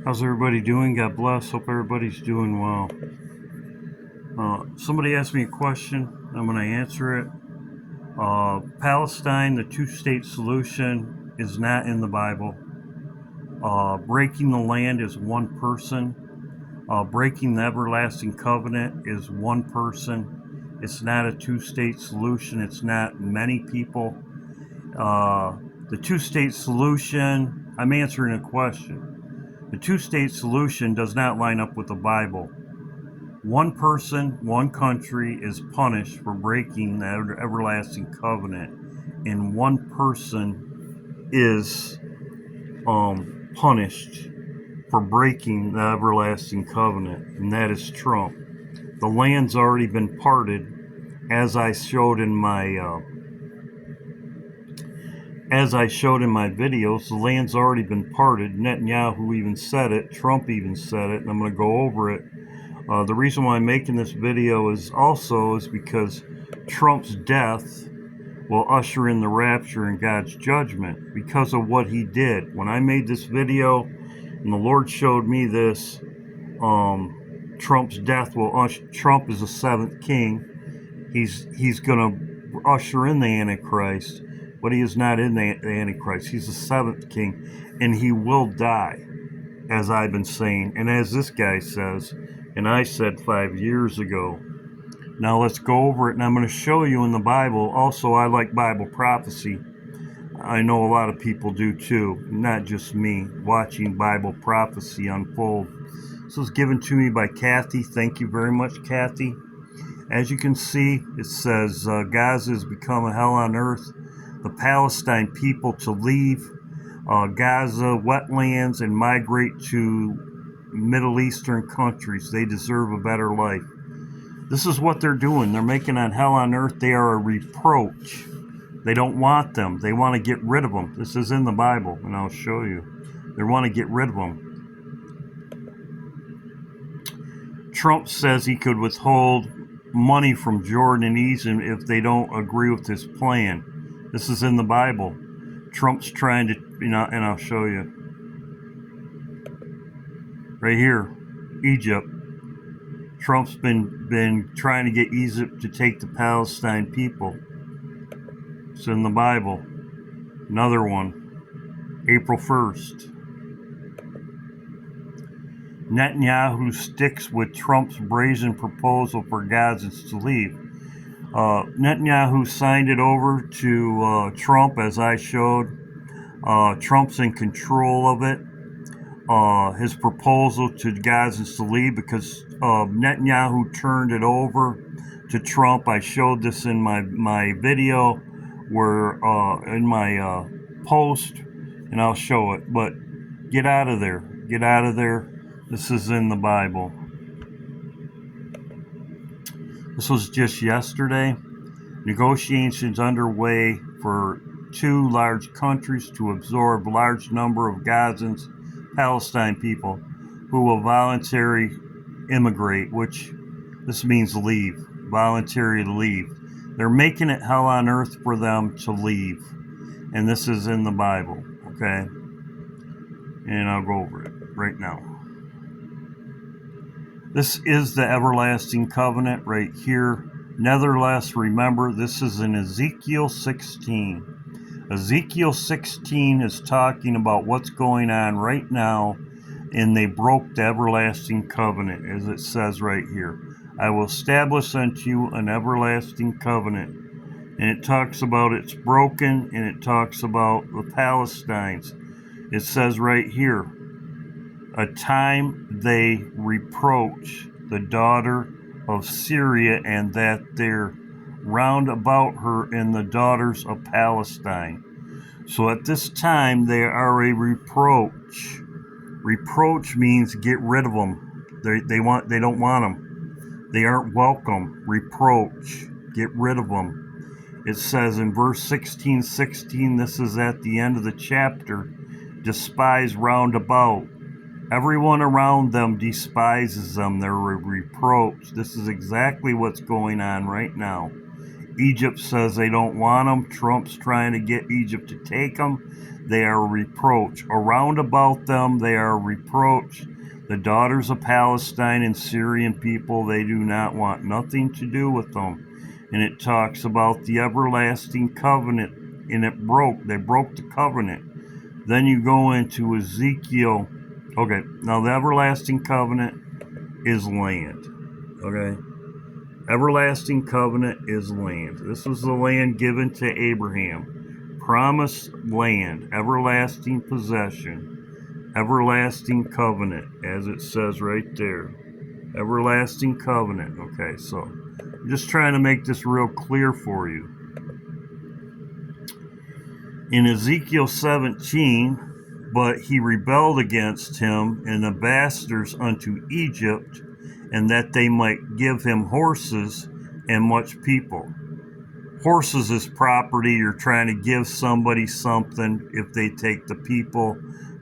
How's everybody doing? God bless. Hope everybody's doing well. Somebody asked me a question. I'm going to answer it. Palestine, the two-state solution, is not in the Bible. Breaking the land is one person. Breaking the everlasting covenant is one person. It's not a two-state solution. It's not many people. The two-state solution, I'm answering a question. The two-state solution does not line up with the Bible. One person, one country is punished for breaking the everlasting covenant, and one person is punished for breaking the everlasting covenant, and that is Trump. The land's already been parted, as I showed in my videos. The land's already been parted. Netanyahu even said it. Trump even said it, and I'm going to go over it. The reason why I'm making this video is because Trump's death will usher in the rapture and God's judgment because of what he did. When I made this video and the Lord showed me this, Trump's death will Trump is the seventh king. He's going to usher in the Antichrist, but he is not in the Antichrist. He's the seventh king, and he will die, as I've been saying, and as this guy says, and I said 5 years ago. Now let's go over it, and I'm going to show you in the Bible. Also, I like Bible prophecy. I know a lot of people do too, not just me, watching Bible prophecy unfold. This was given to me by Kathy. Thank you very much, Kathy. As you can see, it says Gaza has become a hell on earth. The Palestine people to leave Gaza wetlands and migrate to Middle Eastern countries. They deserve a better life. This is what they're doing. They're making on hell on earth. They are a reproach. They don't want them. They want to get rid of them. This is in the Bible, and I'll show you. They want to get rid of them. Trump says he could withhold money from Jordan and Egypt if they don't agree with his plan. This is in the Bible. Trump's trying to, and I'll show you. Right here, Egypt. Trump's been trying to get Egypt to take the Palestine people. It's in the Bible. Another one, April 1st. Netanyahu sticks with Trump's brazen proposal for Gazans to leave. Netanyahu signed it over to Trump, as I showed. Trump's in control of it. His proposal to Gazans to leave, because Netanyahu turned it over to Trump. I showed this in my video, where in my post, and I'll show it. But get out of there. Get out of there. This is in the Bible. This was just yesterday. Negotiations underway for two large countries to absorb large number of Gazans, Palestine people, who will voluntarily immigrate, which this means leave, voluntary to leave. They're making it hell on earth for them to leave, and this is in the Bible, okay? And I'll go over it right now. This is the everlasting covenant right here. Nevertheless, remember, this is in Ezekiel 16. Ezekiel 16 is talking about what's going on right now, and they broke the everlasting covenant, as it says right here. I will establish unto you an everlasting covenant. And it talks about it's broken, and it talks about the Palestinians. It says right here, a time they reproach the daughter of Syria, and that they're round about her and the daughters of Palestine. So at this time they are a reproach. Reproach means get rid of them. They don't want them. They aren't welcome. Reproach. Get rid of them. It says in verse 16, this is at the end of the chapter, despise round about. Everyone around them despises them. They're a reproach. This is exactly what's going on right now Egypt says they don't want them. Trump's trying to get Egypt to take them. They are a reproach. Around about them, they are a reproach. The daughters of Palestine and Syrian people, they do not want nothing to do with them. And it talks about the everlasting covenant, and they broke the covenant. Then you go into Ezekiel. Okay, now the everlasting covenant is land. Okay, everlasting covenant is land. This was the land given to Abraham. Promised land, everlasting possession, everlasting covenant, as it says right there. Everlasting covenant. Okay, so I'm just trying to make this real clear for you. In Ezekiel 17, but he rebelled against him and ambassadors unto Egypt, and that they might give him horses and much people. Horses is property. You're trying to give somebody something if they take the people.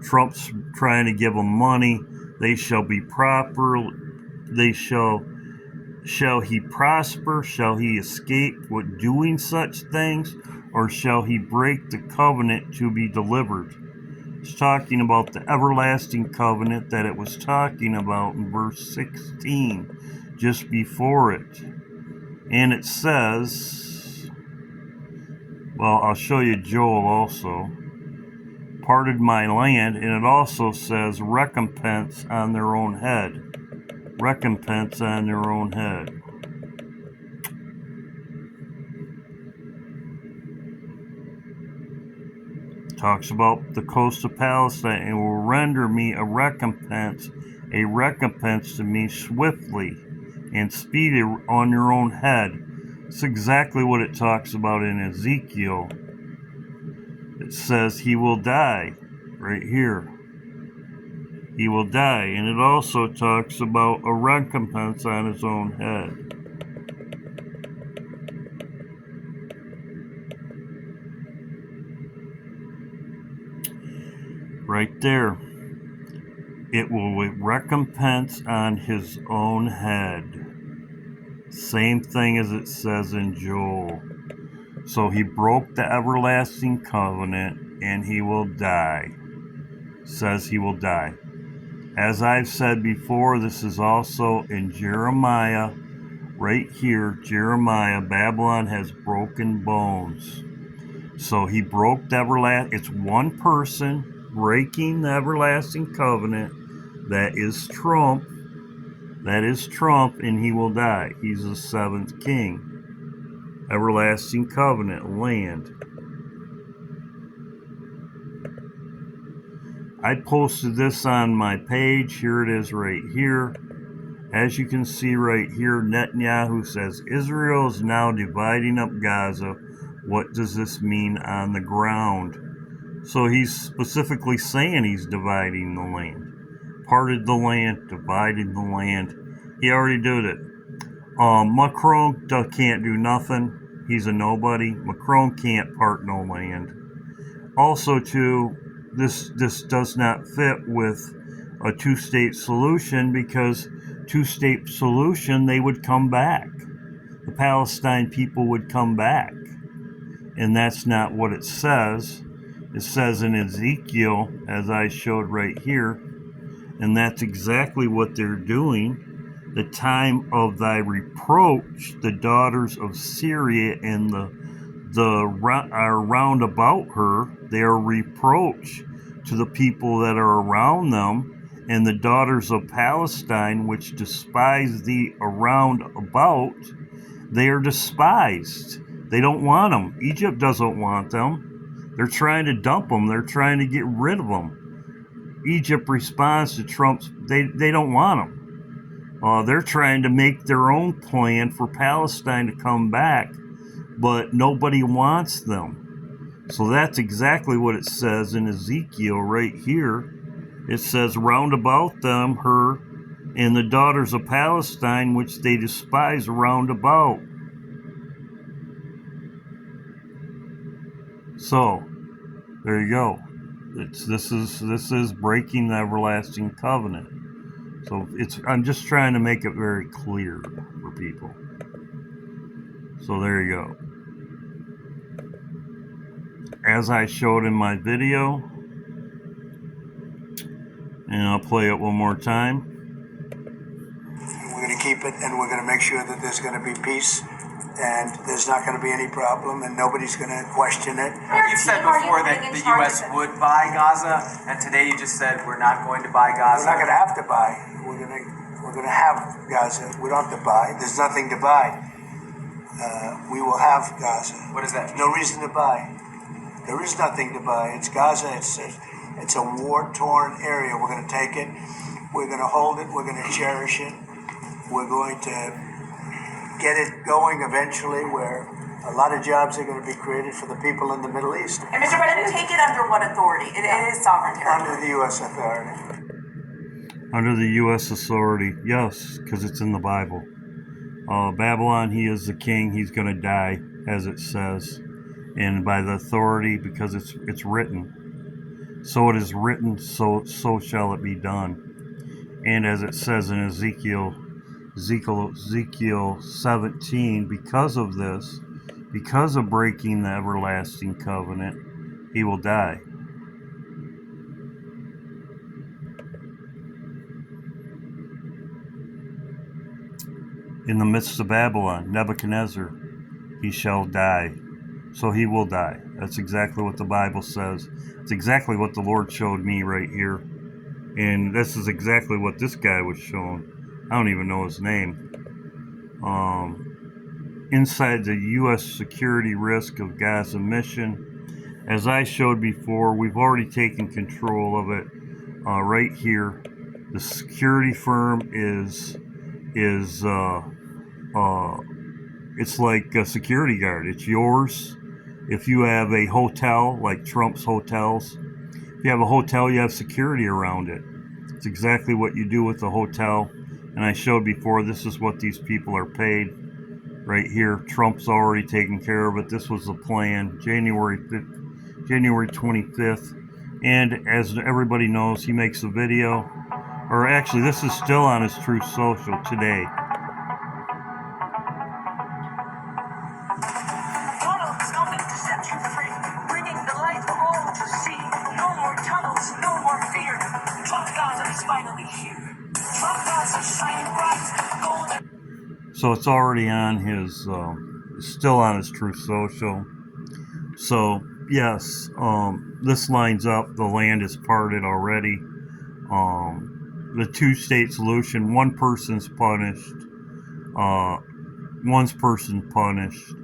Trump's trying to give them money. They shall be proper. They shall he prosper? Shall he escape with doing such things? Or shall he break the covenant to be delivered? It's talking about the everlasting covenant that it was talking about in verse 16, just before it. And it says, well, I'll show you Joel also. Parted my land, and it also says recompense on their own head. Recompense on their own head. Talks about the coast of Palestine, and will render me a recompense to me swiftly and speedy on your own head. It's exactly what it talks about in Ezekiel. It says he will die right here. He will die, and it also talks about a recompense on his own head. Right there. It will recompense on his own head. Same thing as it says in Joel. So he broke the everlasting covenant, and he will die. Says he will die. As I've said before, this is also in Jeremiah. Right here, Jeremiah, Babylon has broken bones. So he broke the everlasting. It's one person breaking the everlasting covenant. That is Trump. That is Trump, and he will die. He's the seventh king. Everlasting covenant, land. I posted this on my page. Here it is right here. As you can see right here, Netanyahu says, Israel is now dividing up Gaza. What does this mean on the ground? So he's specifically saying he's dividing the land. Parted the land, divided the land. He already did it. Macron can't do nothing. He's a nobody. Macron can't part no land. Also, too, this does not fit with a two-state solution, because two-state solution, they would come back. The Palestine people would come back. And that's not what it says. It says in Ezekiel, as I showed right here, and that's exactly what they're doing. The time of thy reproach, the daughters of Syria and are round about her, they are reproach to the people that are around them, and the daughters of Palestine, which despise thee around about, they are despised. They don't want them. Egypt doesn't want them. They're trying to dump them. They're trying to get rid of them. Egypt responds to Trump's, they don't want them. They're trying to make their own plan for Palestine to come back, but nobody wants them. So that's exactly what it says in Ezekiel right here. It says, round about them, her and the daughters of Palestine, which they despise round about. So, there you go. This is breaking the everlasting covenant. So I'm just trying to make it very clear for people. So there you go. as I showed in my video, and I'll play it one more time. We're going to keep it, and we're going to make sure that there's going to be peace, and there's not going to be any problem, and nobody's going to question it. You said before that the U.S. would buy Gaza, and today you just said we're not going to buy Gaza. We're not going to have to buy. We're going to have Gaza. We don't have to buy. There's nothing to buy. We will have Gaza. What is that? No reason to buy. There is nothing to buy. It's Gaza. It's a war-torn area. We're going to take it. We're going to hold it. We're going to cherish it. We're going to get it going eventually, where a lot of jobs are going to be created for the people in the Middle East. And Mr. President, take it under what authority? It is sovereign territory. Under the U.S. authority. Under the U.S. authority, yes, because it's in the Bible. Babylon, he is the king. He's going to die, as it says, and by the authority, because it's written. So it is written, so shall it be done. And as it says in Ezekiel 17, because of this, because of breaking the everlasting covenant, he will die. In the midst of Babylon, Nebuchadnezzar, he shall die. So he will die. That's exactly what the Bible says. It's exactly what the Lord showed me right here. And this is exactly what this guy was shown. I don't even know his name. Inside the U.S. security risk of Gaza mission, as I showed before, we've already taken control of it. Right here, the security firm is it's like a security guard. It's yours. If you have a hotel, like Trump's hotels, if you have a hotel, you have security around it. It's exactly what you do with the hotel. And I showed before, this is what these people are paid. Right here, Trump's already taken care of it. This was the plan, January 25th. And as everybody knows, he makes a video. Or actually, this is still on his Truth Social today. So it's already on his, still on his Truth Social. So yes, this lines up. The land is parted already. The two-state solution. One person's punished. One person's punished.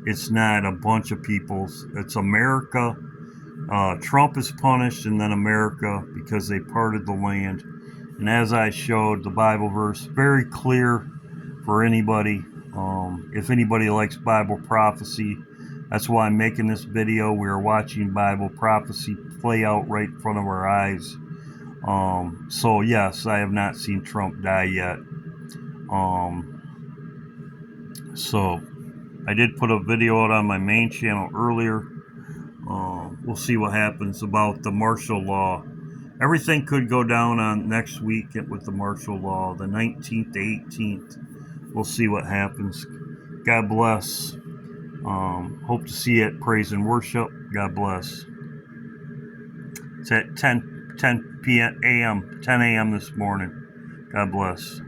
It's not a bunch of people's. It's America. Trump is punished, and then America, because they parted the land. And as I showed, the Bible verse, very clear for anybody. If anybody likes Bible prophecy, that's why I'm making this video. We are watching Bible prophecy play out right in front of our eyes. So yes, I have not seen Trump die yet. So I did put a video out on my main channel earlier. We'll see what happens about the martial law. Everything could go down on next week with the martial law, the 19th, the 18th. We'll see what happens. God bless. Hope to see you at Praise and Worship. God bless. It's at 10 a.m. this morning. God bless.